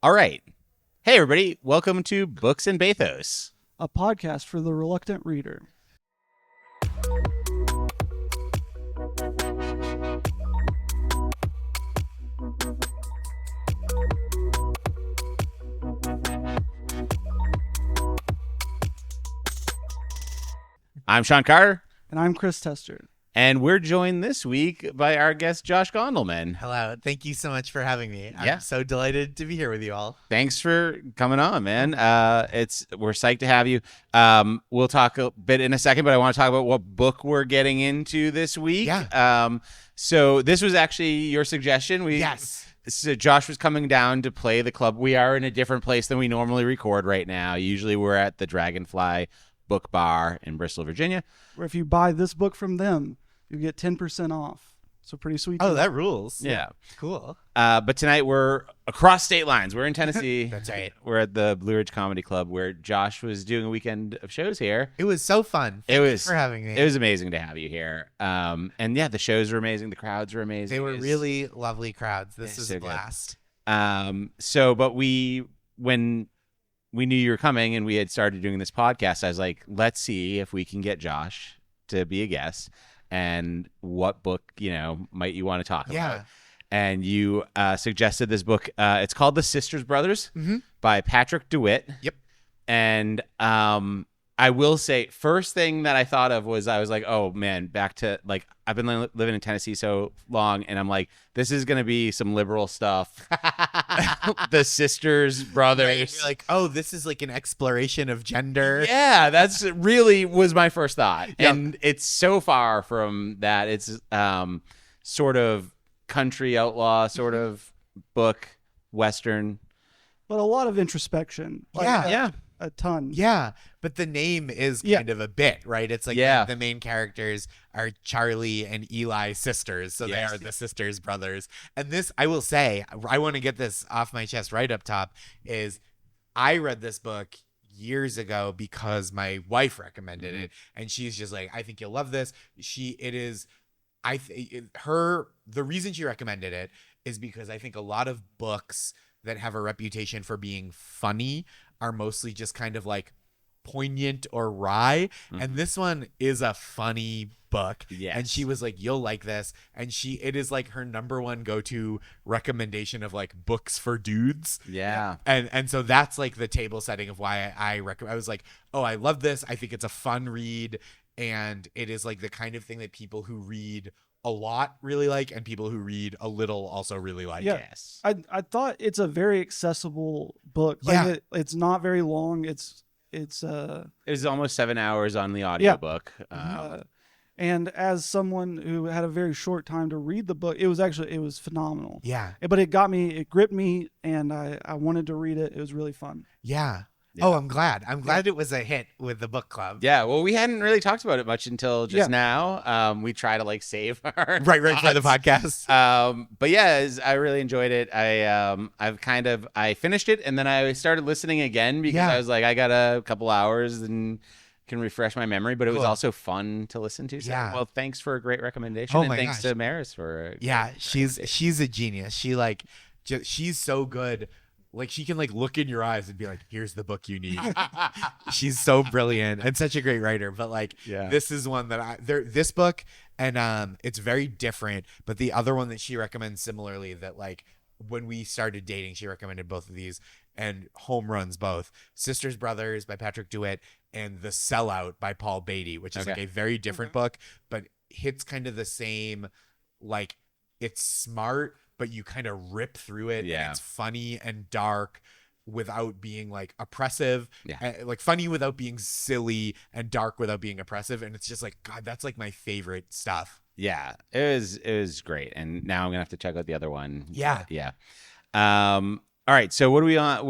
All right. Hey, everybody. Welcome to Books and Bathos. A podcast for the reluctant reader. I'm Shawn Carter. And I'm Chris Tester. And we're joined this week by our guest, Josh Gondelman. Hello. Thank you so much for having me. Yeah. I'm so delighted to be here with you all. Thanks for coming on, man. We're psyched to have you. We'll talk a bit in a second, but I want to talk about what book we're getting into this week. Yeah. So this was actually your suggestion. Yes. So Josh was coming down to play the club. We are in a different place than we normally record right now. Usually we're at the Dragonfly Book Bar in Bristol, Virginia. Where if you buy this book from them, you get 10% off. So pretty sweet. Oh, that rules. Yeah. Cool. But tonight we're across state lines. We're in Tennessee. That's right. We're at the Blue Ridge Comedy Club where Josh was doing a weekend of shows here. It was so fun. Thanks for having me. It was amazing to have you here. And yeah, the shows were amazing. The crowds were amazing. They were really lovely crowds. This was so a blast. But when we knew you were coming and we had started doing this podcast, I was like, let's see if we can get Josh to be a guest. And what book, might you want to talk about? And you suggested this book. It's called The Sisters Brothers by Patrick DeWitt. Yep. And I will say, first thing that I thought of was I was like, oh, man, back to like I've been living in Tennessee so long. And I'm like, this is going to be some liberal stuff. The Sisters Brothers. Right. You're like, oh, this is like an exploration of gender. Yeah, that's really was my first thought. Yep. And it's so far from that. It's sort of country outlaw sort of book, Western. But a lot of introspection. Yeah. A ton. Yeah, but the name is kind of a bit, right? It's like the main characters are Charlie and Eli sisters, so they are the Sisters Brothers. And this, I will say, I want to get this off my chest right up top, is I read this book years ago because my wife recommended it, and she's just like, I think you'll love this. The reason she recommended it is because I think a lot of books that have a reputation for being funny are mostly just kind of like poignant or wry. And this one is a funny book. Yes. And she was like, you'll like this. And it is like her number one go-to recommendation of like books for dudes. Yeah. And so that's like the table setting of why I recommend. I was like, oh, I love this. I think it's a fun read. And it is like the kind of thing that people who read a lot really like, and people who read a little also really like. Yes. I thought it's a very accessible book. Like it's not very long. It's almost 7 hours on the audiobook. And as someone who had a very short time to read the book, it was phenomenal. Yeah. But it gripped me, and I wanted to read it. It was really fun. Yeah. Oh, I'm glad. It was a hit with the book club. Yeah, well, we hadn't really talked about it much until just now. We try to like save our right for the podcast. But yeah, I really enjoyed it. I finished it and then I started listening again because I was like, I got a couple hours and can refresh my memory. But it was also fun to listen to. So, well, thanks for a great recommendation, and thanks to Maris for she's a genius. She's so good. Like, she can like look in your eyes and be like, here's the book you need. She's so brilliant and such a great writer. But like, this is one that this book, and it's very different. But the other one that she recommends similarly, that like when we started dating, she recommended both of these, and home runs both. Sisters Brothers by Patrick DeWitt and The Sellout by Paul Beatty, which is like a very different book, but hits kind of the same, like, it's smart, but you kind of rip through it. And it's funny and dark without being like oppressive. Like funny without being silly, and dark without being oppressive. And it's just like, God, that's like my favorite stuff. Yeah, it was great. And now I'm gonna have to check out the other one. Yeah. All right, so what do we want?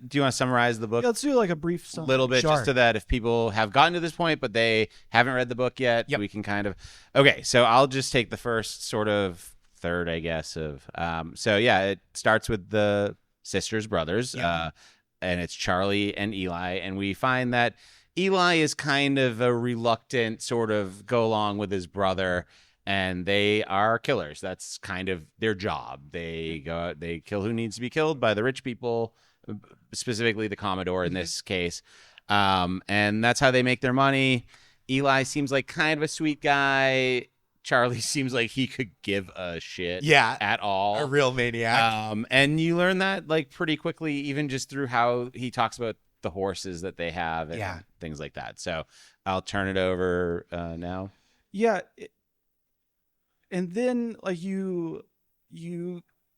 Do you want to summarize the book? Yeah, let's do like a brief summary. Little bit, just so that if people have gotten to this point but they haven't read the book yet, we can kind of. Okay, so I'll just take the first sort of third, I guess, of it starts with the Sisters Brothers, and it's Charlie and Eli, and we find that Eli is kind of a reluctant sort of go along with his brother, and they are killers. That's kind of their job. They go out, they kill who needs to be killed by the rich people, specifically the Commodore in this case. And that's how they make their money. Eli seems like kind of a sweet guy. Charlie seems like he could give a shit at all. A real maniac. And you learn that like pretty quickly, even just through how he talks about the horses that they have and things like that. So I'll turn it over now. Yeah. And then like you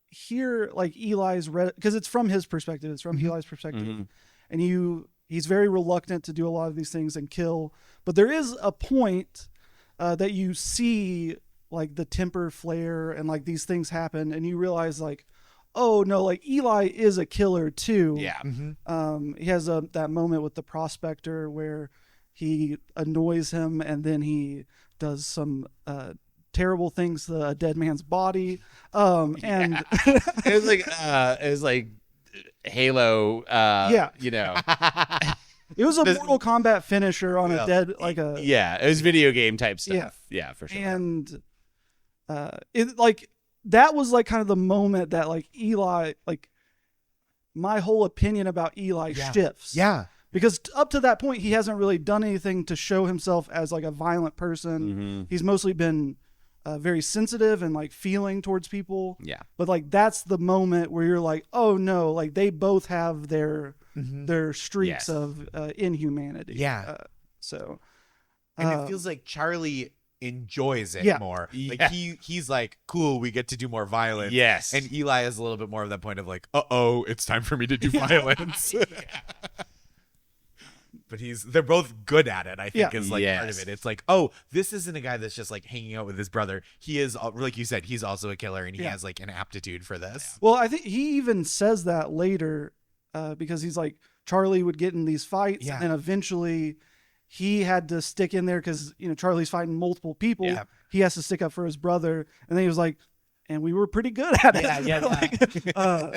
hear like Eli's because it's from his perspective. It's from Eli's perspective. And he's very reluctant to do a lot of these things and kill. But there is a point that you see like the temper flare and like these things happen, and you realize like, oh no, like Eli is a killer too. Yeah. He has that moment with the prospector where he annoys him and then he does some terrible things to a dead man's body. And it was like Halo. You know. It was a Mortal Kombat finisher on a dead, like a... Yeah, it was video game type stuff. Yeah, for sure. And it like, that was like kind of the moment that like Eli, like my whole opinion about Eli shifts. Yeah. Because up to that point, he hasn't really done anything to show himself as like a violent person. He's mostly been very sensitive and like feeling towards people. Yeah. But like, that's the moment where you're like, oh no, like they both have their streaks of inhumanity. Yeah. And it feels like Charlie enjoys it more. Like he's like, cool, we get to do more violence. Yes. And Eli is a little bit more of that point of like, uh-oh, it's time for me to do violence. But they're both good at it, I think, is like part of it. It's like, oh, this isn't a guy that's just like hanging out with his brother. He is, like you said, he's also a killer, and he has like an aptitude for this. Well, I think he even says that later because he's like, Charlie would get in these fights and eventually he had to stick in there because, you know, Charlie's fighting multiple people. Yeah. He has to stick up for his brother. And then he was like, and we were pretty good at it.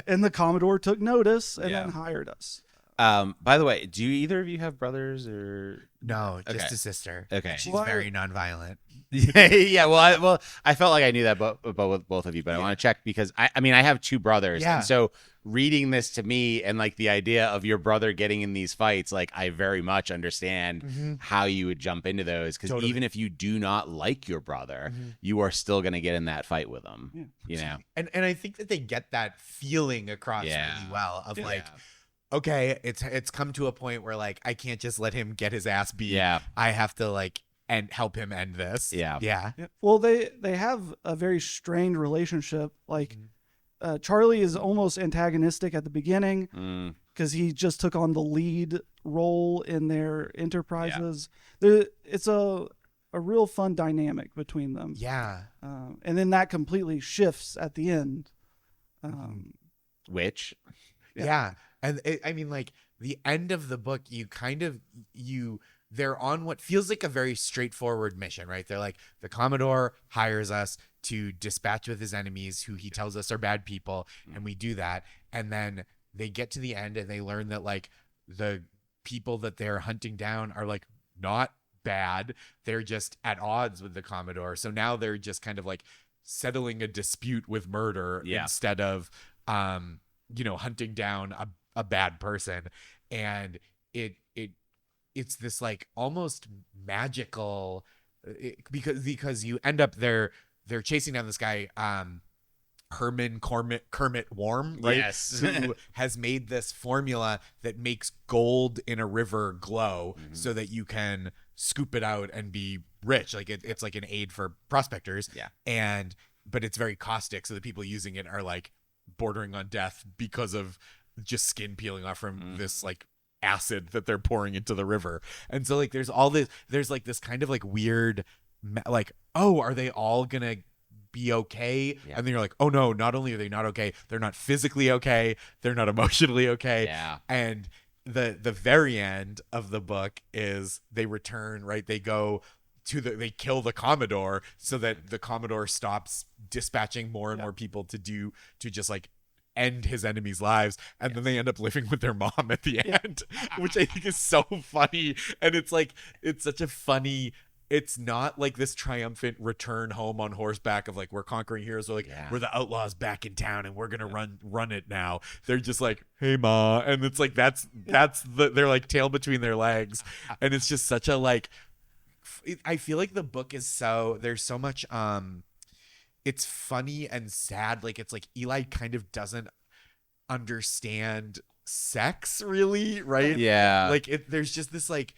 And the Commodore took notice and then hired us. By the way, do either of you have brothers or no? Just a sister. Okay, she's very nonviolent. Well, I felt like I knew that about both of you, but I want to check because I mean I have two brothers, and so reading this to me and like the idea of your brother getting in these fights, like I very much understand how you would jump into those because even if you do not like your brother, you are still going to get in that fight with them. You know, and I think that they get that feeling across really well of like. Okay, it's come to a point where like I can't just let him get his ass beat. Yeah, I have to like help him end this. Yeah. Well, they have a very strained relationship. Like Charlie is almost antagonistic at the beginning because he just took on the lead role in their enterprises. It's a real fun dynamic between them. Yeah, and then that completely shifts at the end. Which. Yeah. And I mean, like the end of the book, they're on what feels like a very straightforward mission, right? They're like, the Commodore hires us to dispatch with his enemies who he tells us are bad people. And we do that. And then they get to the end and they learn that like the people that they're hunting down are like not bad. They're just at odds with the Commodore. So now they're just kind of like settling a dispute with murder instead of, hunting down a bad person. And it's this like almost magical because you end up they're chasing down this guy Kermit Worm, right? Yes. Who has made this formula that makes gold in a river glow so that you can scoop it out and be rich. Like it's like an aid for prospectors. Yeah. But it's very caustic, so the people using it are like bordering on death because of just skin peeling off from this like acid that they're pouring into the river. And so like there's like this kind of like weird like, oh, are they all gonna be okay? And then you're like, oh no, not only are they not okay, they're not physically okay, they're not emotionally okay. And the very end of the book is they return, right? They go they kill the Commodore so that the Commodore stops dispatching more and more people to just like end his enemies' lives, and then they end up living with their mom at the end, which I think is so funny. And it's like it's such a funny it's not like this triumphant return home on horseback of like, we're conquering heroes. We're like, we're the outlaws back in town and we're gonna run it now. They're just like, hey ma, and it's like that's they're like tail between their legs, and it's just such a like. I feel like the book is there's so much it's funny and sad. Like it's like Eli kind of doesn't understand sex really, right? Yeah. Like there's just this like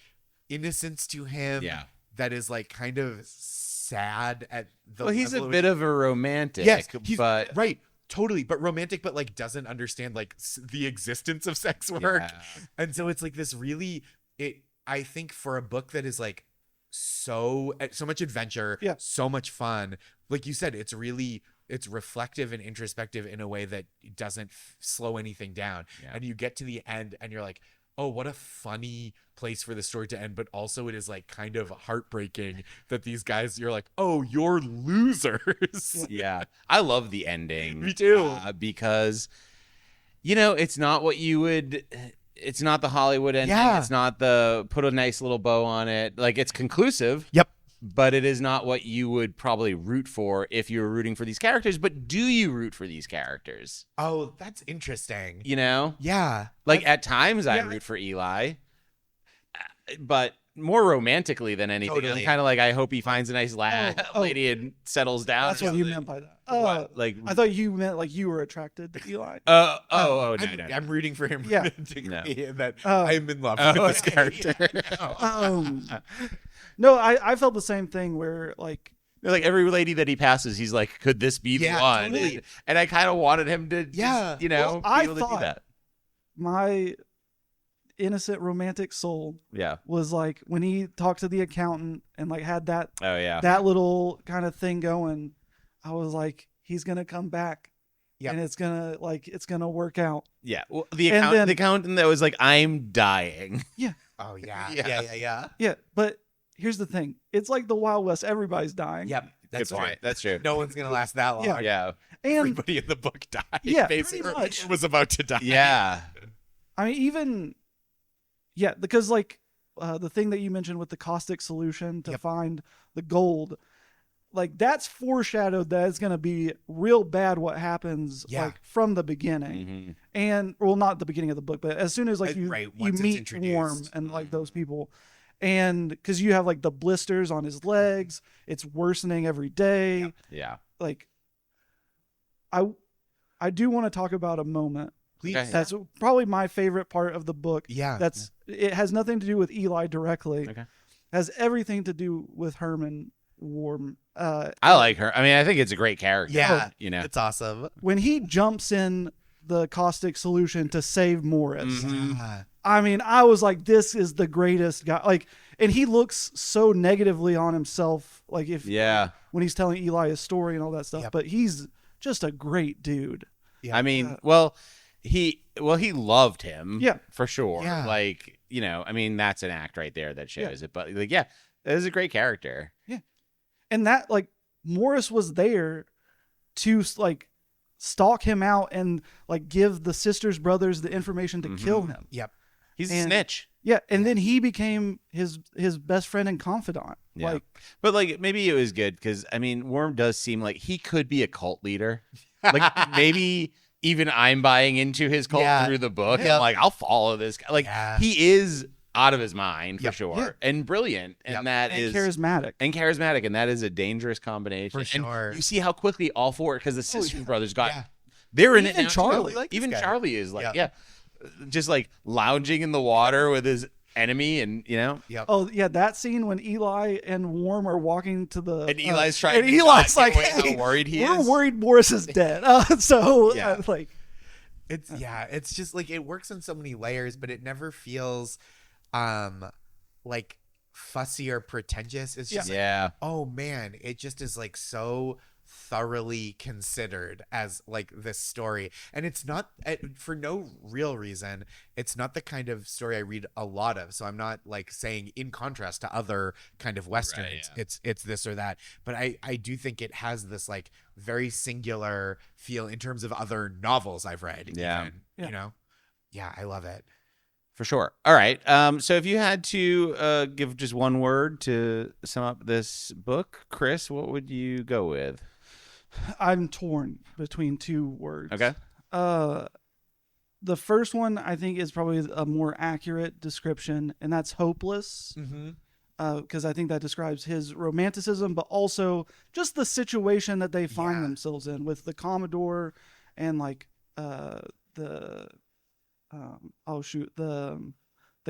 innocence to him. Yeah. That is like kind of sad at the Well, he's a level bit of a romantic. yes, but right, totally, but romantic, but like doesn't understand like the existence of sex work, and so it's like this really. I think for a book that is like so much adventure, so much fun, like you said, it's reflective and introspective in a way that doesn't slow anything down, and you get to the end and you're like, oh, what a funny place for the story to end. But also it is like kind of heartbreaking that these guys, you're like, oh, you're losers. Yeah. I love the ending. Me too. Because, it's not what you would, it's not the Hollywood ending. Yeah. It's not the put a nice little bow on it. Like it's conclusive. Yep. But it is not what you would probably root for if you were rooting for these characters. But do you root for these characters? Oh, that's interesting. Yeah. Like at times I root for Eli, but more romantically than anything. Totally. I'm kind of like, I hope he finds a nice lady and settles down. That's what you meant by that. Like I thought you meant like you were attracted to Eli. No. I'm rooting for him. Yeah. romantically, and that I'm in love with this character. No, I felt the same thing where like every lady that he passes, he's like, could this be the one? Totally. And I kind of wanted him to, just, be able to do that. My innocent romantic soul Yeah. was like when he talked to the accountant and like had that that little kind of thing going. I was like, he's gonna come back, and it's gonna work out. Yeah. Well, the accountant that was like, I'm dying. Yeah. Oh yeah. Yeah. But here's the thing: it's like the Wild West. Everybody's dying. Yep. That's Good point. right. That's true. No one's gonna last that long. Yeah. And everybody in the book died. Yeah, basically, pretty much. was about to die. Yeah. I mean, even because like the thing that you mentioned with the caustic solution to find the gold, like that's foreshadowed that it's gonna be real bad what happens like from the beginning, and well, not the beginning of the book, but as soon as like you meet Worm and like those people. And because you have like the blisters on his legs, it's worsening every day. Yeah. Like, I do want to talk about a moment. Please. Okay. That's probably my favorite part of the book. Yeah. It has nothing to do with Eli directly. Okay. Has everything to do with Herman Worm. I like her. I mean, I think it's a great character. Yeah. It's awesome. When he jumps in the caustic solution to save Morris. I mean, I was like, this is the greatest guy. Like, and he looks so negatively on himself. Like when he's telling Eli his story and all that stuff, but he's just a great dude. Yeah. I mean, he loved him. Yeah, for sure. Yeah. Like, I mean, that's an act right there that shows it, but like, that is a great character. Yeah. And that like Morris was there to like stalk him out and like give the sisters brothers the information to kill him. Yep. He's a snitch. Yeah, and then he became his best friend and confidant. Yeah. Like, but like maybe it was good because I mean, Worm does seem like he could be a cult leader. Like maybe even I'm buying into his cult through the book. Yeah. I'm like, I'll follow this guy. Like he is out of his mind for sure, and brilliant, and that is charismatic, and that is a dangerous combination. For sure. And you see how quickly all four, because the Sisters brothers got, they're in even it now. Charlie, like even Charlie is like, just like lounging in the water with his enemy, and Oh yeah, that scene when Eli and Worm are walking to the and Eli's trying. And Eli's like, "Hey, how worried he is. We're worried Morris is dead." Like, it's just like it works on so many layers, but it never feels like fussy or pretentious. It's just like, oh man, it just is like so thoroughly considered as like this story, and it's not for no real reason. It's not the kind of story I read a lot of, so I'm not like saying in contrast to other kind of westerns it's this or that, but I do think it has this like very singular feel in terms of other novels I've read. I love it. For sure. All right. So if you had to give just one word to sum up this book, Chris, what would you go with? I'm torn between two words. Okay. The first one I think is probably a more accurate description, and that's hopeless. Because I think that describes his romanticism, but also just the situation that they find themselves in with the Commodore and like the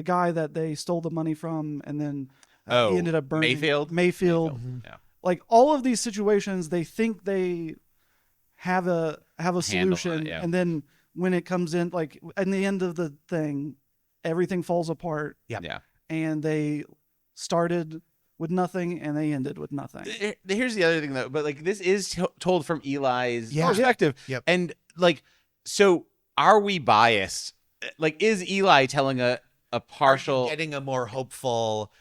guy that they stole the money from, and then he ended up burning Mayfield. Yeah. Like all of these situations, they think they have a solution, and then when it comes in, like in the end of the thing, everything falls apart. Yeah. And they started with nothing and they ended with nothing. Here's the other thing though, but like this is told from Eli's perspective. Yep. And like, so are we biased? Like, is Eli telling a partial, getting a more hopeful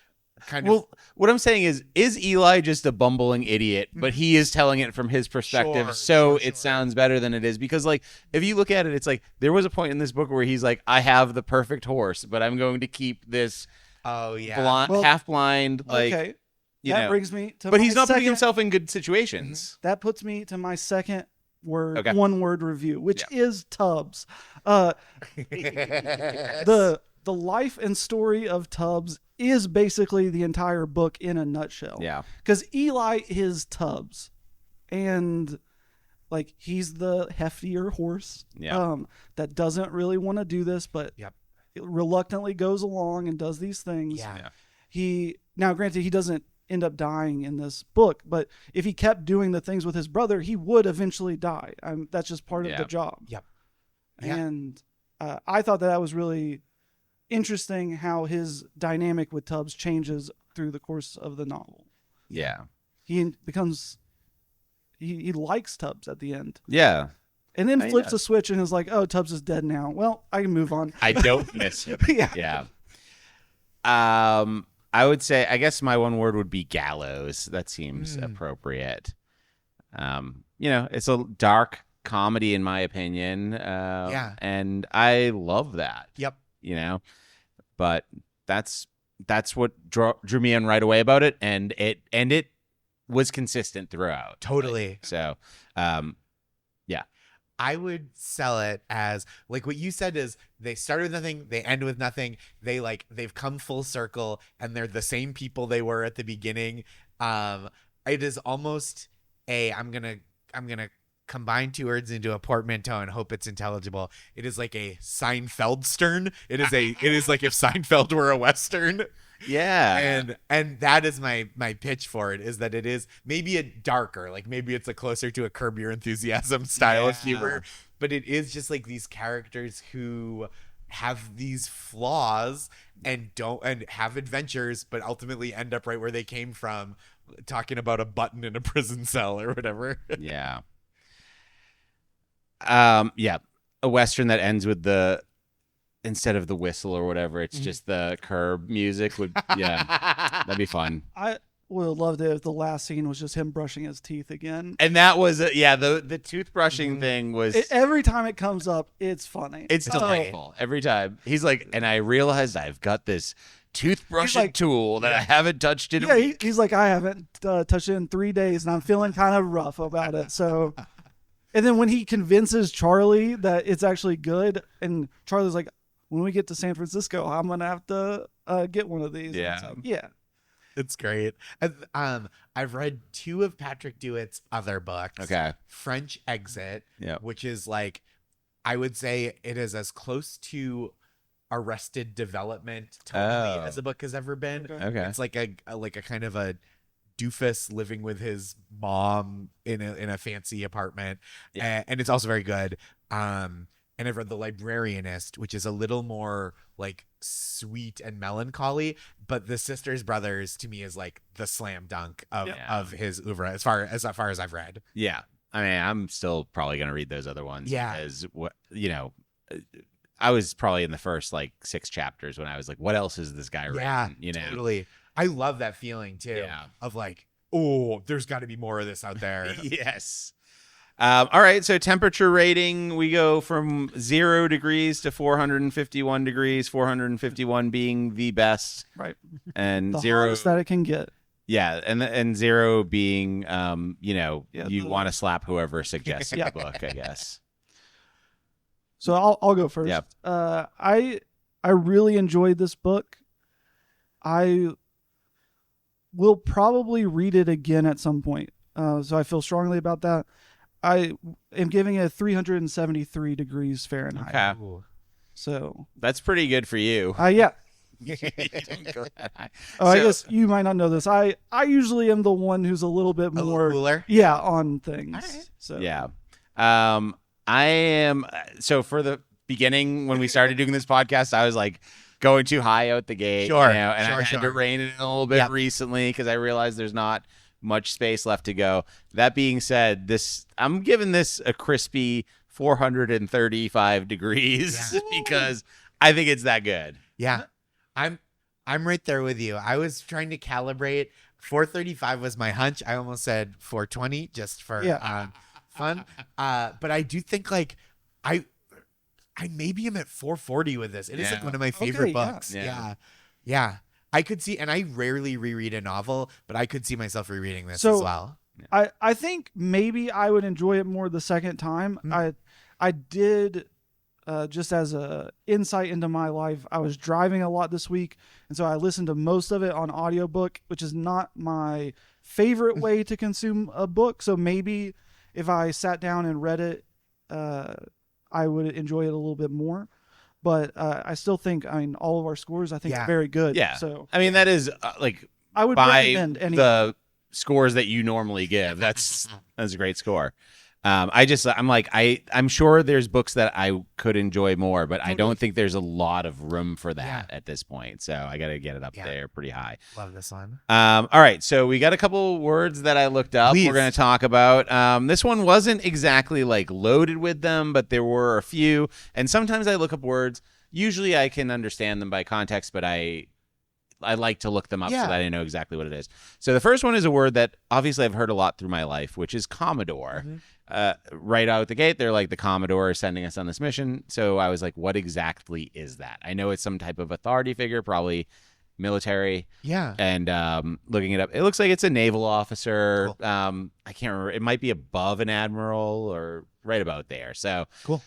kind well, what I'm saying is Eli just a bumbling idiot, but he is telling it from his perspective. Sure. It sounds better than it is, because like, if you look at it, it's like, there was a point in this book where he's like, I have the perfect horse, but I'm going to keep this half blind, like, okay. you that know, brings me to but my he's not putting second- himself in good situations. That puts me to my second word, Okay. one word review, which is Tubbs. The life and story of Tubbs is basically the entire book in a nutshell. Yeah. Because Eli is Tubbs, and like he's the heftier horse. That doesn't really want to do this, but it reluctantly goes along and does these things. Now granted, he doesn't end up dying in this book, but if he kept doing the things with his brother, he would eventually die. That's just part of the job. And I thought that was really interesting how his dynamic with Tubbs changes through the course of the novel. He becomes he likes Tubbs at the end. And then flips a switch and is like, oh, Tubbs is dead now. Well, I can move on. I don't miss him. I would say, I guess my one word would be gallows. That seems appropriate. It's a dark comedy in my opinion. And I love that. But that's what drew me in right away about it, and it was consistent throughout. Totally. So, I would sell it as like what you said is they start with nothing, they end with nothing. They've come full circle and they're the same people they were at the beginning. It is almost I'm gonna combine two words into a portmanteau and hope it's intelligible. It is like a Seinfeld-stern. It is like if Seinfeld were a Western. And that is my pitch for it, is that it is maybe a darker, like maybe it's closer to a Curb Your Enthusiasm style of humor, but it is just like these characters who have these flaws and have adventures, but ultimately end up right where they came from, talking about a button in a prison cell or whatever. A Western that ends with instead of the whistle or whatever, it's just the Curb music would, that'd be fun. I would have loved it if the last scene was just him brushing his teeth again. And that was, the toothbrushing thing was... every time it comes up, it's funny. It's delightful. Every time. He's like, and I realized I've got this toothbrushing tool that I haven't touched in a week. He's like, I haven't touched it in 3 days, and I'm feeling kind of rough about it, so... And then when he convinces Charlie that it's actually good, and Charlie's like, when we get to San Francisco, I'm going to have to get one of these. It's great. I've read 2 of Patrick Dewitt's other books. French Exit, which is like, I would say it is as close to Arrested Development as a book has ever been. It's like a kind of a doofus living with his mom in a fancy apartment, and it's also very good. And I've read The Librarianist, which is a little more like sweet and melancholy, but The Sisters Brothers to me is like the slam dunk of his oeuvre as far as I've read. I mean, I'm still probably gonna read those other ones. Because I was probably in the first 6 chapters when I was like, what else is this guy writing? Totally. I love that feeling too. Of like, oh, there's got to be more of this out there. All right, so temperature rating, we go from 0 degrees to 451 degrees, 451 being the best. Right. And The 0 hottest that it can get. Yeah, and 0 being you want to slap whoever suggests the book, I guess. So I'll go first. Yep. I really enjoyed this book. I will probably read it again at some point. So I feel strongly about that. I am giving it 373 degrees Fahrenheit. Okay. So that's pretty good for you. Yeah. You don't go that high. I guess you might not know this. I usually am the one who's a little bit more cooler. Yeah, on things. Right. So yeah. I am. So for the beginning, when we started doing this podcast, I was like going too high out the gate. Sure. And I had to rein it in a little bit recently because I realized there's not much space left to go. That being said, I'm giving this a crispy 435 degrees because I think it's that good. Yeah. I'm right there with you. I was trying to calibrate. 435 was my hunch. I almost said 420 just for fun. But I do think like I maybe am at 440 with this. It is like one of my favorite books. Yeah. I could see, and I rarely reread a novel, but I could see myself rereading this as well. I think maybe I would enjoy it more the second time. I did. Just as a insight into my life, I was driving a lot this week, and so I listened to most of it on audiobook, which is not my favorite way to consume a book. So maybe if I sat down and read it, I would enjoy it a little bit more. But I still think, all of our scores, I think, are very good. Yeah. So that is I would recommend the scores that you normally give. That's a great score. I'm sure there's books that I could enjoy more, but I don't think there's a lot of room for that at this point. So I got to get it up there pretty high. Love this one. All right. So we got a couple words that I looked up. We're going to talk about. This one wasn't exactly loaded with them, but there were a few. And sometimes I look up words. Usually I can understand them by context, but I like to look them up so that I know exactly what it is. So the first one is a word that obviously I've heard a lot through my life, which is Commodore. Right out the gate, they're like, the Commodore is sending us on this mission. So I was like, what exactly is that? I know it's some type of authority figure, probably military. Yeah. And looking it up, it looks like it's a naval officer. Cool. I can't remember. It might be above an admiral or right about there. So cool.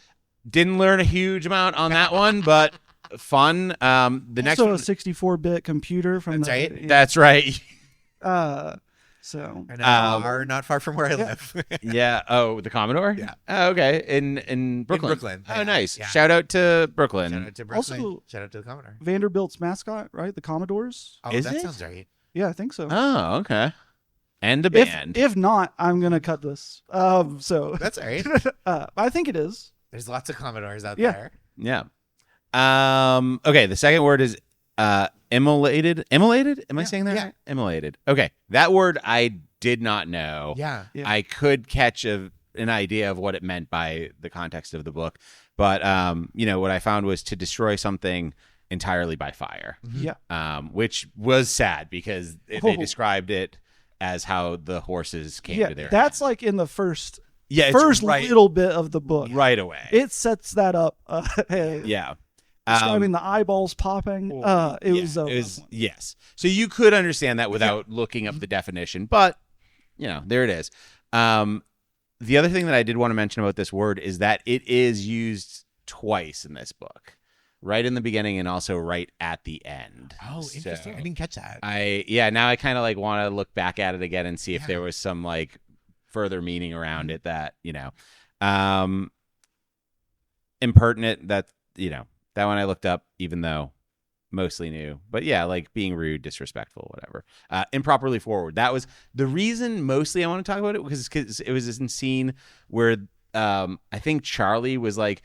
Didn't learn a huge amount on that one, but fun. The next one, a 64-bit computer from That's right. So are not far from where I live. Yeah. Oh, the Commodore. Yeah. Oh, okay. In Brooklyn. In Brooklyn. Oh, nice. Yeah. Shout out to Brooklyn. Shout out to Brooklyn. Also, shout out to the Commodore. Vanderbilt's mascot, right? The Commodores. Oh, Is that it? sounds right. Yeah, I think so. Oh, okay. And a band. If not, I'm gonna cut this. So That's all right. I think it is. There's lots of Commodores out Yeah. there. Yeah. Okay. The second word is immolated. Immolated? Am I saying that right? Immolated. Okay. That word I did not know. Yeah. I could catch an idea of what it meant by the context of the book, but what I found was to destroy something entirely by fire. Yeah. Which was sad because they described it as how the horses came to their that's end. like in the first it's right, little bit of the book. right away. It sets that up. Yeah. Describing the eyeballs popping. It was yes. So you could understand that without looking up the definition, but there it is. The other thing that I did want to mention about this word is that it is used twice in this book, right in the beginning and also right at the end. Oh, interesting. I didn't catch that. Now I kind of want to look back at it again and see if there was some further meaning around it that, impertinent, that one I looked up, even though mostly new, but being rude, disrespectful, whatever. Improperly forward. That was the reason mostly I want to talk about it, because it was this scene where I think Charlie was like,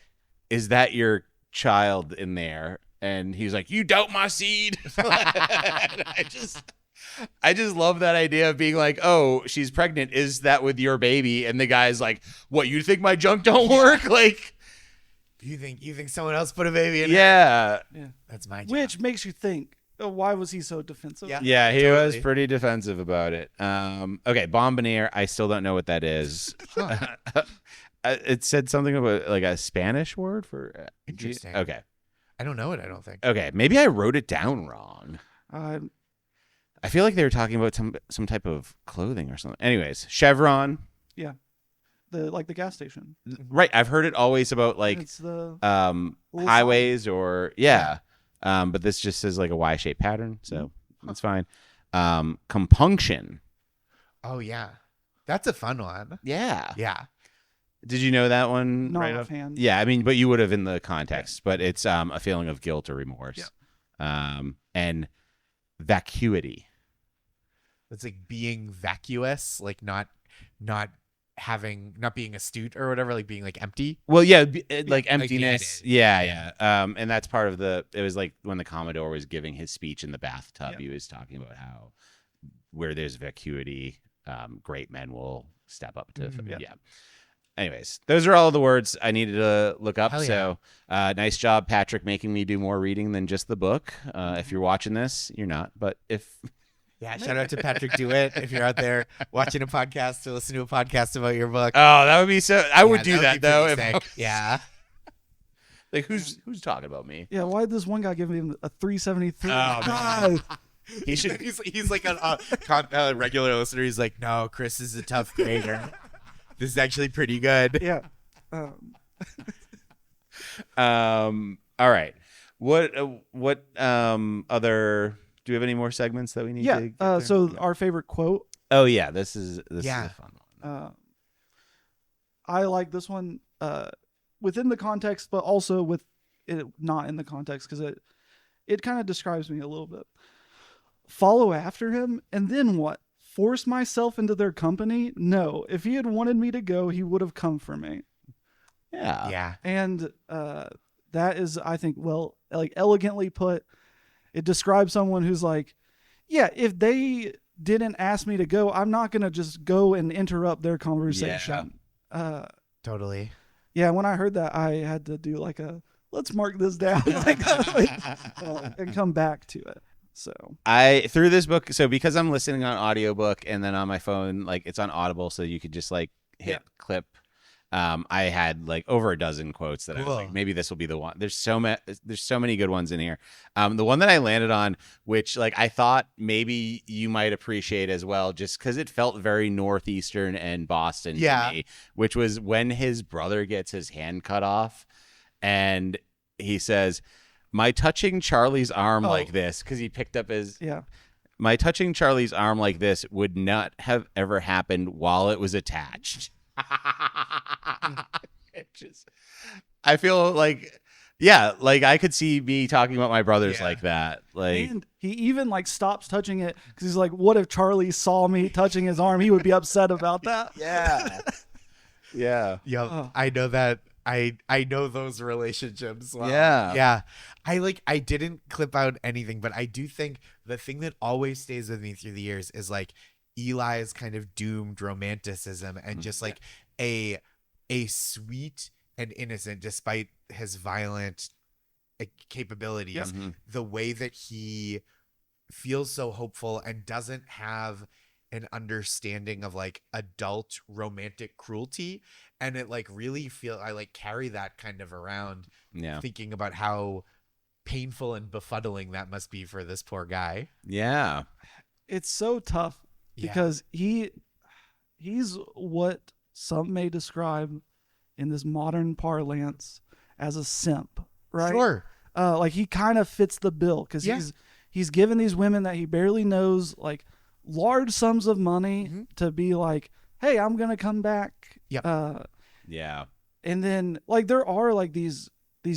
"Is that your child in there?" And he was like, "You doubt my seed." I just love that idea of being like, "Oh, she's pregnant. Is that with your baby?" And the guy's like, "What, you think my junk don't work?" You think someone else put a baby in? Yeah. That's my job. Which makes you think, why was he so defensive? Yeah, he was pretty defensive about it. Okay, bombonier. I still don't know what that is. It said something about like a Spanish word for. Interesting. Okay. I don't know it. I don't think. Okay, maybe I wrote it down wrong. I feel like they were talking about some type of clothing or something. Anyways, Chevron. Yeah, the gas station. Right, I've heard it always about like it's the highways or but this just says like a Y-shaped pattern, so that's fine. Compunction. Oh yeah, that's a fun one. Yeah. Did you know that one? Not right offhand. Yeah, I mean, but you would have in the context. But it's a feeling of guilt or remorse. And vacuity. It's like being vacuous, like not being astute or whatever, like being like empty. Well, yeah, like emptiness. Like yeah. And that's part of it was like when the Commodore was giving his speech in the bathtub, he was talking about how where there's vacuity, great men will step up to. Anyways, those are all the words I needed to look up. So nice job, Patrick, making me do more reading than just the book. If you're watching this, you're not. But if... Yeah, shout out to Patrick DeWitt if you're out there watching a podcast or listening to a podcast about your book. Oh, that would be so... I would do that, though. Yeah. Like, who's talking about me? Yeah, why did this one guy give him a 373? Oh, God. He should. He's like a regular listener. He's like, no, Chris is a tough grader. This is actually pretty good. Yeah. All right. What other? Do we have any more segments that we need? Yeah. To get so our favorite quote. Oh yeah, this is a fun one. I like this one within the context, but also with it not in the context because it kind of describes me a little bit. Follow after him, and then what? Force myself into their company? No. If he had wanted me to go, he would have come for me. Yeah. And that is, I think, well, like elegantly put. It describes someone who's like, yeah, if they didn't ask me to go, I'm not going to just go and interrupt their conversation. Totally. Yeah, when I heard that, I had to do like let's mark this down and come back to it. So through this book, so because I'm listening on audiobook and then on my phone, like it's on Audible, so you could just like hit clip. I had like over a dozen quotes that I was like, maybe this will be the one. There's so many good ones in here. The one that I landed on, which like I thought maybe you might appreciate as well, just because it felt very Northeastern and Boston to me, which was when his brother gets his hand cut off and he says, my touching Charlie's arm like this, because he picked up his... My touching Charlie's arm like this would not have ever happened while it was attached. I feel like... Yeah, like I could see me talking about my brothers like that. Like, and he even like stops touching it because he's like, what if Charlie saw me touching his arm? He would be upset about that. Yeah. I know that. I know those relationships well. Yeah. I didn't clip out anything, but I do think the thing that always stays with me through the years is like Eli's kind of doomed romanticism and just like a sweet and innocent, despite his violent capabilities, the way that he feels so hopeful and doesn't have an understanding of like adult romantic cruelty. And it like really I like carry that kind of around, thinking about how painful and befuddling that must be for this poor guy. Yeah. It's so tough because he's what some may describe in this modern parlance as a simp, right? Sure. Like he kind of fits the bill because he's given these women that he barely knows like large sums of money to be like, hey, I'm gonna come back. And then like there are like these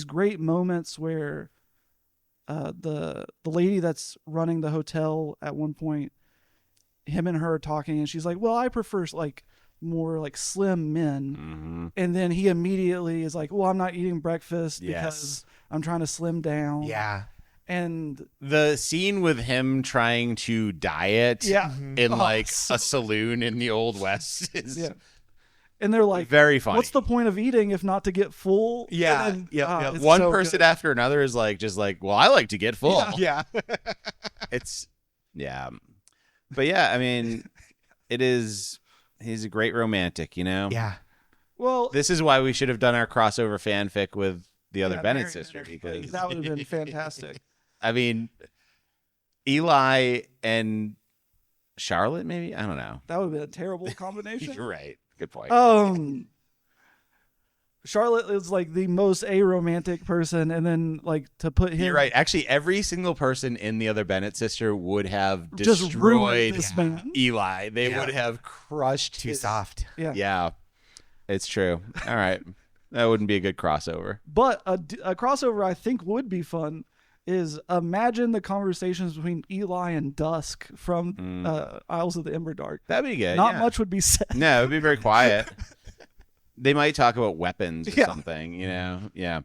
great moments where the lady that's running the hotel at one point, him and her are talking and she's like, well, I prefer like more like slim men. And then he immediately is like, well, I'm not eating breakfast because I'm trying to slim down. And the scene with him trying to diet in like a saloon in the Old West is And they're like, very funny. What's the point of eating if not to get full? Yeah. And then, One person after another is like, just like, well, I like to get full. Yeah. It's, yeah. But yeah, I mean, he's a great romantic, you know? Yeah. Well, This is why we should have done our crossover fanfic with the other Bennett Mary sister, Bennett, because that would have been fantastic. I mean, Eli and Charlotte, maybe? I don't know. That would have been a terrible combination. You're right. Good point. Charlotte is like the most aromantic person, and then like to put him. You're right. Actually, every single person in the other Bennett sister would have just ruined destroyed this man. Eli. They would have crushed Too his- soft. Yeah. It's true. All right. That wouldn't be a good crossover. But a crossover I think would be fun is imagine the conversations between Eli and Dusk from Isles of the Emberdark. That'd be good. Not yeah. much would be said. No, it'd be very quiet. They might talk about weapons or Yeah. something, you know? Yeah.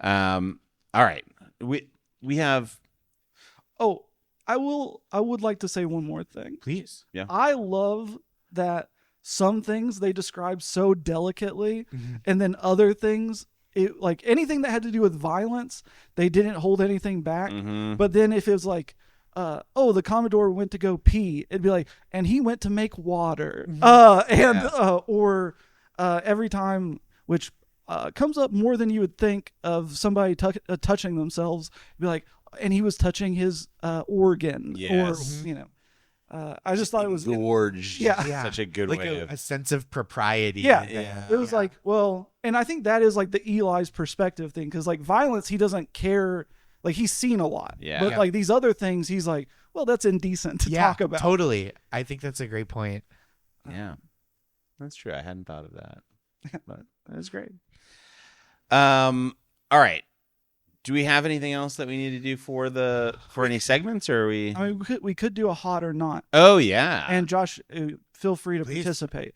All right. We have... Oh, I would like to say one more thing. Please. Yeah. I love that some things they describe so delicately, and then other things, like anything that had to do with violence, they didn't hold anything back. But then if it was like, the Commodore went to go pee, it'd be like, and he went to make water. Every time, which comes up more than you would think of somebody touching themselves, be like, and he was touching his organ, Yes. or you know. I just thought it was gorged. Yeah. Such a good Like way of... a sense of propriety. Yeah. It was like, well, and I think that is like the Eli's perspective thing, because like violence, he doesn't care. Like he's seen a lot. Yeah. But like these other things, he's like, well, that's indecent to talk about. Totally. I think that's a great point. Yeah. That's true. I hadn't thought of that. But that was great. All right. Do we have anything else that we need to do for any segments, or are we? I mean, we could do a hot or not. Oh yeah. And Josh, feel free to Please. participate.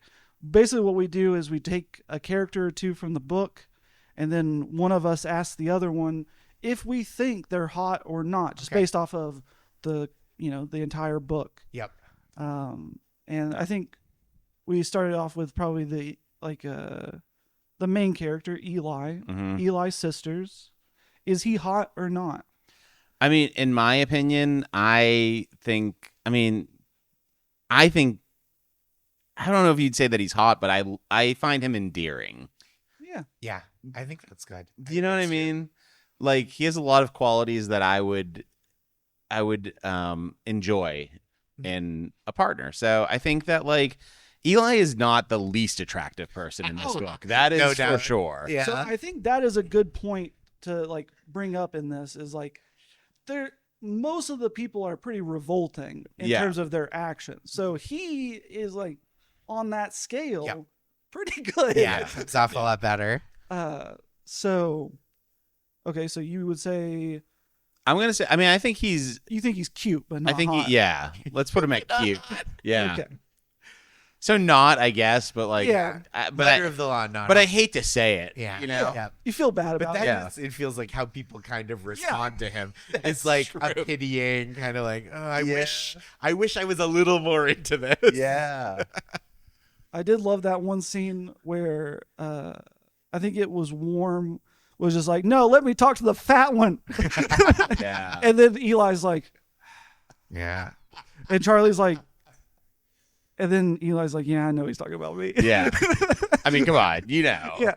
Basically, what we do is we take a character or two from the book, and then one of us asks the other one if we think they're hot or not, just based off of the entire book. Yep. And I think we started off with probably the main character, Eli, Eli's sisters. Is he hot or not? I mean, in my opinion, I don't know if you'd say that he's hot, but I find him endearing. Yeah. Yeah. I think that's good. Do you know what I mean? Like, he has a lot of qualities that I would enjoy in a partner. So I think that like Eli is not the least attractive person in this book. That is No for doubt. sure. Yeah. So I think that is a good point to like bring up in this, is like most of the people are pretty revolting in terms of their actions. So he is like on that scale pretty good. Yeah. It's off a lot better. So you would say I'm going to say, I mean, I think he's, you think he's cute, but not I think hot. let's put him at cute. Yeah. Okay. So not, I guess, but like, but Letter of the law, not. I hate to say it. Yeah. You know? Yeah. You feel bad But about that it. is, it feels like how people kind of respond to him. It's like a pitying kind of like, oh, I wish I was a little more into this. Yeah. I did love that one scene where I think it was Warm was just like, no, let me talk to the fat one. Yeah. And then Eli's like, Yeah. and Charlie's like, and then Eli's like, yeah, I know he's talking about me. Yeah. I mean, come on, you know. Yeah.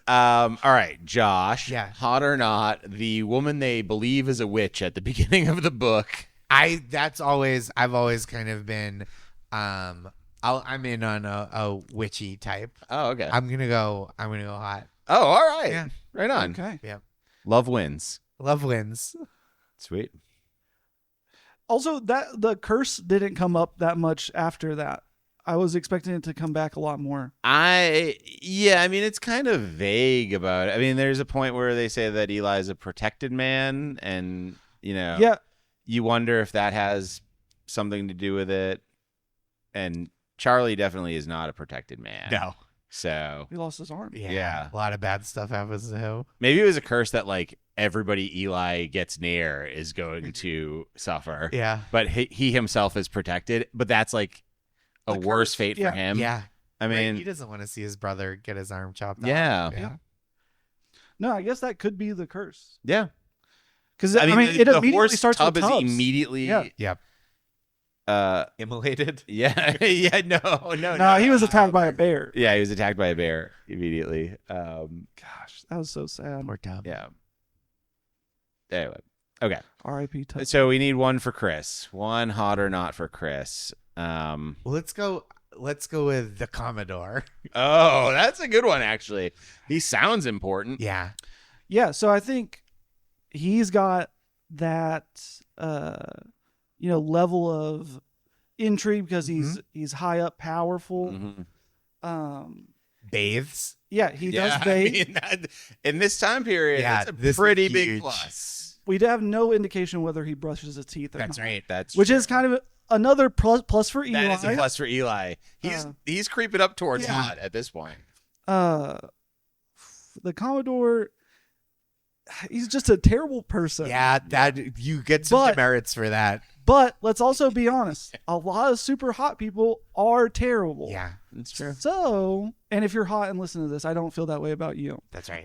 All right, Josh. Yeah. Hot or not, the woman they believe is a witch at the beginning of the book. I've always kind of been, I'm in on a witchy type. Oh, okay. I'm gonna go hot. Oh, all right. Yeah. Right on. Okay. Yeah. Love wins. Love wins. Sweet. Also, that the curse didn't come up that much after that. I was expecting it to come back a lot more. I mean, it's kind of vague about it. I mean, there's a point where they say that Eli's a protected man, and you wonder if that has something to do with it. And Charlie definitely is not a protected man. No. So He lost his arm. Yeah. A lot of bad stuff happens to him. maybe it was a curse that like everybody Eli gets near is going to suffer. Yeah. But he himself is protected. But that's like a worse fate for him. Yeah. I mean, he doesn't want to see his brother get his arm chopped yeah. off. Yeah. No, I guess that could be the curse. Yeah. Because I mean, it the immediately horse starts tub with is tubs. immediately. Yeah. Yep. Immolated. Yeah. Yeah. No, he was attacked by a bear. Yeah, he was attacked by a bear immediately. Gosh, that was so sad. Poor Tub. Yeah. Anyway. Okay. R.I.P. Tub. So we need one for Chris. One hot or not for Chris. Well, let's go with the Commodore. Oh, that's a good one, actually. He sounds important. Yeah. Yeah, so I think he's got that level of intrigue because he's high up, powerful. Mm-hmm. Bathes. Yeah, he does bathe. I mean, in this time period, Yeah, that's this a pretty is big huge. plus. We have no indication whether he brushes his teeth or That's not. right. That's Which true. is kind of another plus for Eli. That is a plus for Eli. He's creeping up towards Yeah. hot at this point. The Commodore, he's just a terrible person. Yeah, that you get some But- demerits for that. But let's also be honest. A lot of super hot people are terrible. Yeah, That's true. So, and if you're hot and listen to this, I don't feel that way about you. that's right.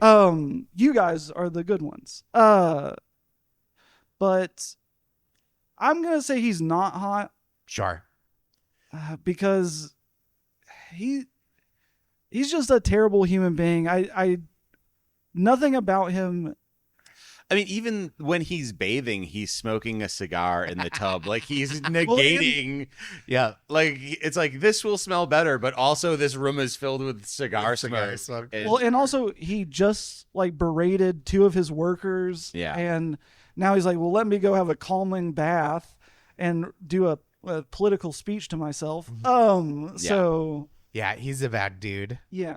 You guys are the good ones. But I'm going to say he's not hot Sure. because he's just a terrible human being. I nothing about him. I mean, even when he's bathing, he's smoking a cigar in the tub. Like he's negating. Yeah. Like it's like this will smell better, but also this room is filled with cigar Cigar smoke. smoke. Well, and also he just like berated two of his workers. Yeah. And now he's like, well, let me go have a calming bath and do a political speech to myself. So Yeah, he's a bad dude. yeah,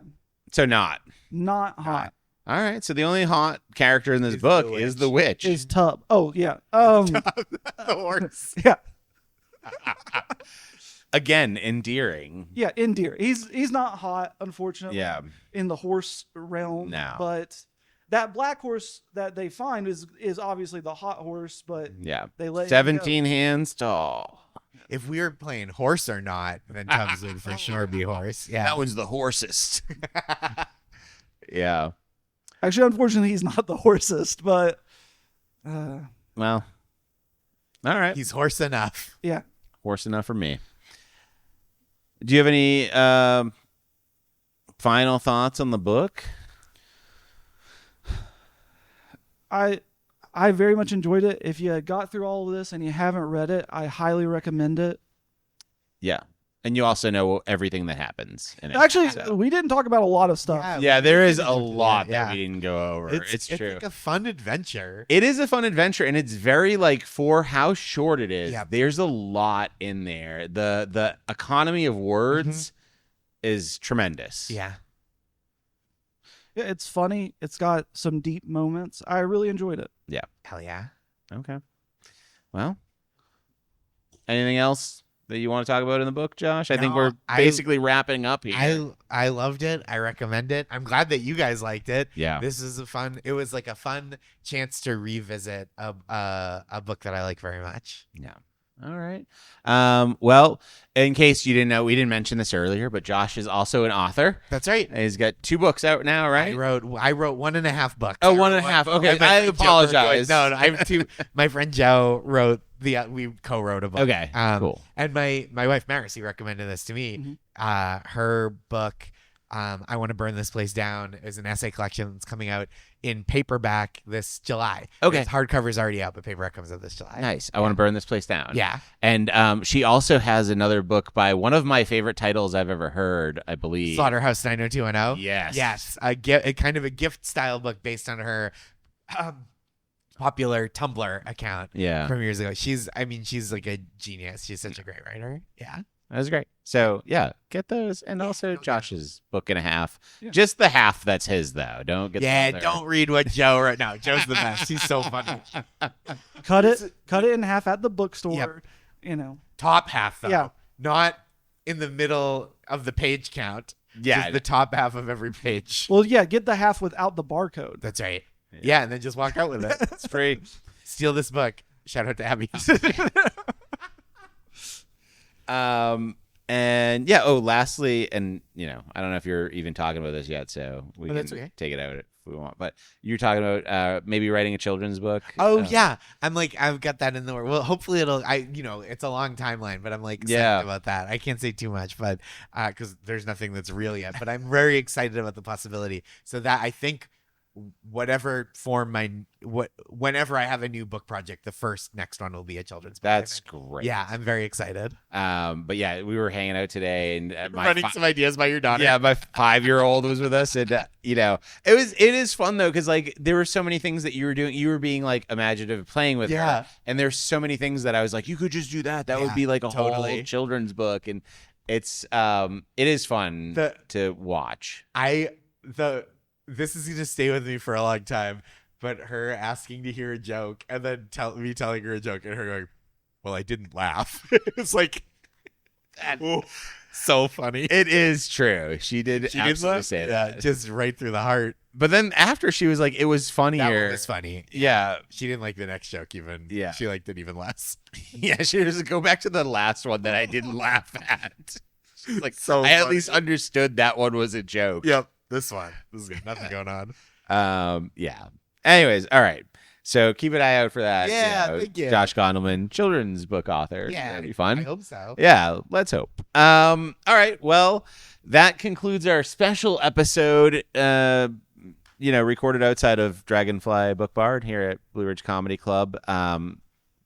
So not. not hot. All right. So the only hot character in this Is book the is witch. the witch. Is Tub. Oh yeah. The horse. Yeah. Again, endearing. Yeah, Endear. He's not hot, unfortunately. Yeah. In the horse realm. No. But that black horse that they find is obviously the hot horse, but Yeah. they let him 17 hands tall. If we were playing horse or not, then Tubbs would for sure be horse. Yeah. That one's the horsest. Yeah. go. Actually, unfortunately, he's not the horsest, but Well. All right. He's horse enough. yeah. Horse enough for me. Do you have any final thoughts on the book? I very much enjoyed it. If you got through all of this and you haven't read it, I highly recommend it. Yeah. And you also know everything that happens in it. Actually, So- we didn't talk about a lot of stuff. yeah, there is a into lot that, that yeah. we didn't go over. It's true. like a fun adventure. It is a fun adventure, and it's very like for how short it is. Yeah. There's a lot in there. The economy of words is tremendous. Yeah. Yeah, it's funny. It's got some deep moments. I really enjoyed it. Hell yeah. Okay. Well, anything else that you want to talk about in the book, Josh? I think No, we're basically wrapping up here. I loved it. I recommend it. I'm glad that you guys liked it. Yeah. This is it was like a fun chance to revisit a book that I like very much. Yeah. All right. Well, in case you didn't know, we didn't mention this earlier, but Josh is also an author. That's right. He's got 2 books out now, right? I wrote 1.5 books. Oh, 1.5. Okay. And my I friend Joe apologize. wrote- No, I have 2. My friend Joe wrote we co-wrote a book. Okay. Cool. And my wife Marcy recommended this to me. Her book, I Want to Burn This Place Down, is an essay collection that's coming out in paperback this July. Okay. Its hardcover's already out, but paperback comes out this July. Nice. I want to burn this place down. Yeah. And she also has another book by one of my favorite titles I've ever heard, I believe. Slaughterhouse 90210. Yes. Yes. A kind of a gift style book based on her popular Tumblr account from years ago. She's like a genius. She's such a great writer. Yeah. That was great. So, yeah, get those. And also Josh's book and a half. Yeah. Just the half that's his, though. Don't get the other. Don't read what Joe wrote. No, Joe's the best. He's so funny. Cut it in half at the bookstore. Yep. You know. Top half, though. Yeah. Not in the middle of the page count. Yeah. Just the top half of every page. Well, yeah, get the half without the barcode. That's right. Yeah, and then just walk out with it. It's free. Steal this book. Shout out to Abby. And yeah, lastly, and I don't know if you're even talking about this yet, so we can take it out if we want. But you're talking about maybe writing a children's book. Oh yeah, I've got that in the work. Well, hopefully it's a long timeline, but I'm like excited about that. I can't say too much, but because there's nothing that's real yet. But I'm very excited about the possibility. So that I think whatever form whenever I have a new book project, the next one will be a children's book. That's great. Yeah, I'm very excited. But yeah, we were hanging out today and running some ideas by your daughter. Yeah, my 5-year-old was with us, and it is fun though, because like there were so many things that you were doing. You were being like imaginative, playing with her, and there's so many things that I was like, you could just do that. That would be like a whole children's book, and it is fun to watch. This is going to stay with me for a long time, but her asking to hear a joke and then me telling her a joke and her going, well, I didn't laugh. It's like, so funny. It is true. She did absolutely say that. Yeah, just right through the heart. But then after she was like, it was funnier. That one was funny. Yeah. She didn't like the next joke even. Yeah. She liked it even less. Yeah, she was go back to the last one that I didn't laugh at. She's like, so I at least understood that one was a joke. Yep. This is good. Nothing going on. Yeah. Anyways, all right. So keep an eye out for that. Yeah, thank you. Josh Gondelman, children's book author. Yeah, that'd be fun. I hope so. Yeah, let's hope. All right. Well, that concludes our special episode. Recorded outside of Dragonfly Book Bar here at Blue Ridge Comedy Club.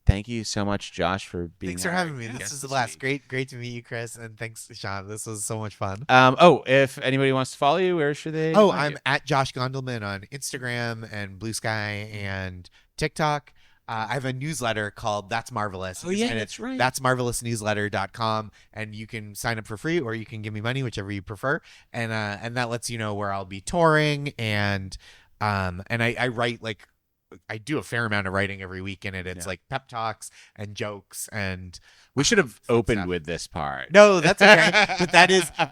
Thank you so much, Josh, for being Thanks for having me. This is the last. Great to meet you, Chris, and thanks, Shawn. This was so much fun. If anybody wants to follow you, where should they? I'm at Josh Gondelman on Instagram and Blue Sky and TikTok. I have a newsletter called That's Marvelous. Oh yeah, that's right. That's marvelousnewsletter.com, and you can sign up for free or you can give me money, whichever you prefer. And that lets you know where I'll be touring and I write like. I do a fair amount of writing every week in it. It's like pep talks and jokes, and we should have opened with this part. No, that's okay.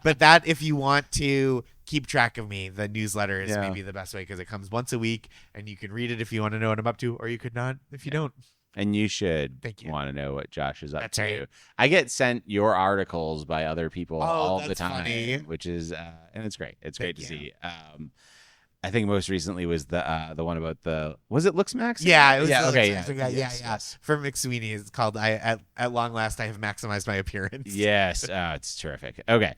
but that if you want to keep track of me, the newsletter is maybe the best way because it comes once a week and you can read it if you want to know what I'm up to, or you could not if you don't. And you should want to know what Josh is up to. Right. I get sent your articles by other people all the time, funny. Which is and it's great. It's great to see. I think most recently was the one about was it Looks Max? Yeah, it was okay. Yeah. From McSweeney, it's called at long last I have maximized my appearance. Yes, it's terrific. Okay,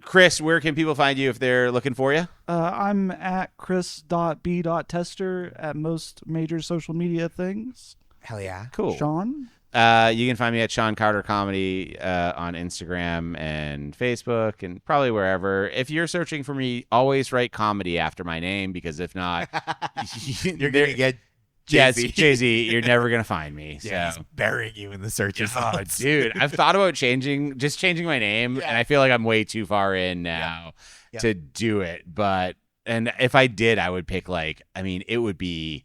Chris, where can people find you if they're looking for you? I'm at chris.b.tester at most major social media things. Hell yeah, cool. Shawn. You can find me at Shawn Carter Comedy on Instagram and Facebook and probably wherever. If you're searching for me, always write comedy after my name because if not, you're going to get Jay-Z. Yes, Jay-Z, you're never going to to me. Yeah, so. Burying you in the search results. Dude, I've thought about changing my name, and I feel like I'm way too far in now to do it. And if I did, I would pick it would be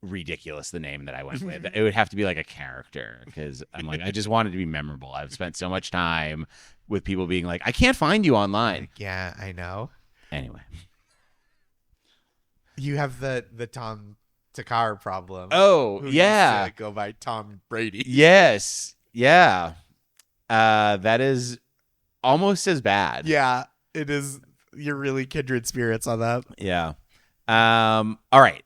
ridiculous the name that I went with. It would have to be like a character because I'm like I just want it to be memorable. I've spent so much time with people being like, I can't find you online. Yeah, I know. Anyway, you have the Tom Takar problem. Oh yeah, go by Tom Brady. Yes, yeah. That is almost as bad. Yeah, it is. You're really kindred spirits on that. Yeah. All right.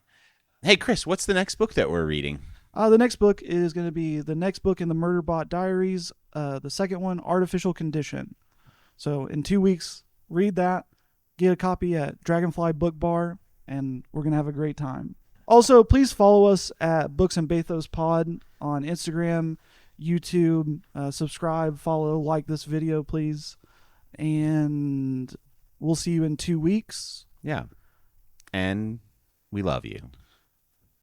Hey, Chris, what's the next book that we're reading? The next book is going to be the next book in the Murderbot Diaries. The second one, Artificial Condition. So in 2 weeks, read that, get a copy at Dragonfly Book Bar, and we're going to have a great time. Also, please follow us at Books and Bathos Pod on Instagram, YouTube. Subscribe, follow, like this video, please. And we'll see you in 2 weeks. Yeah. And we love you.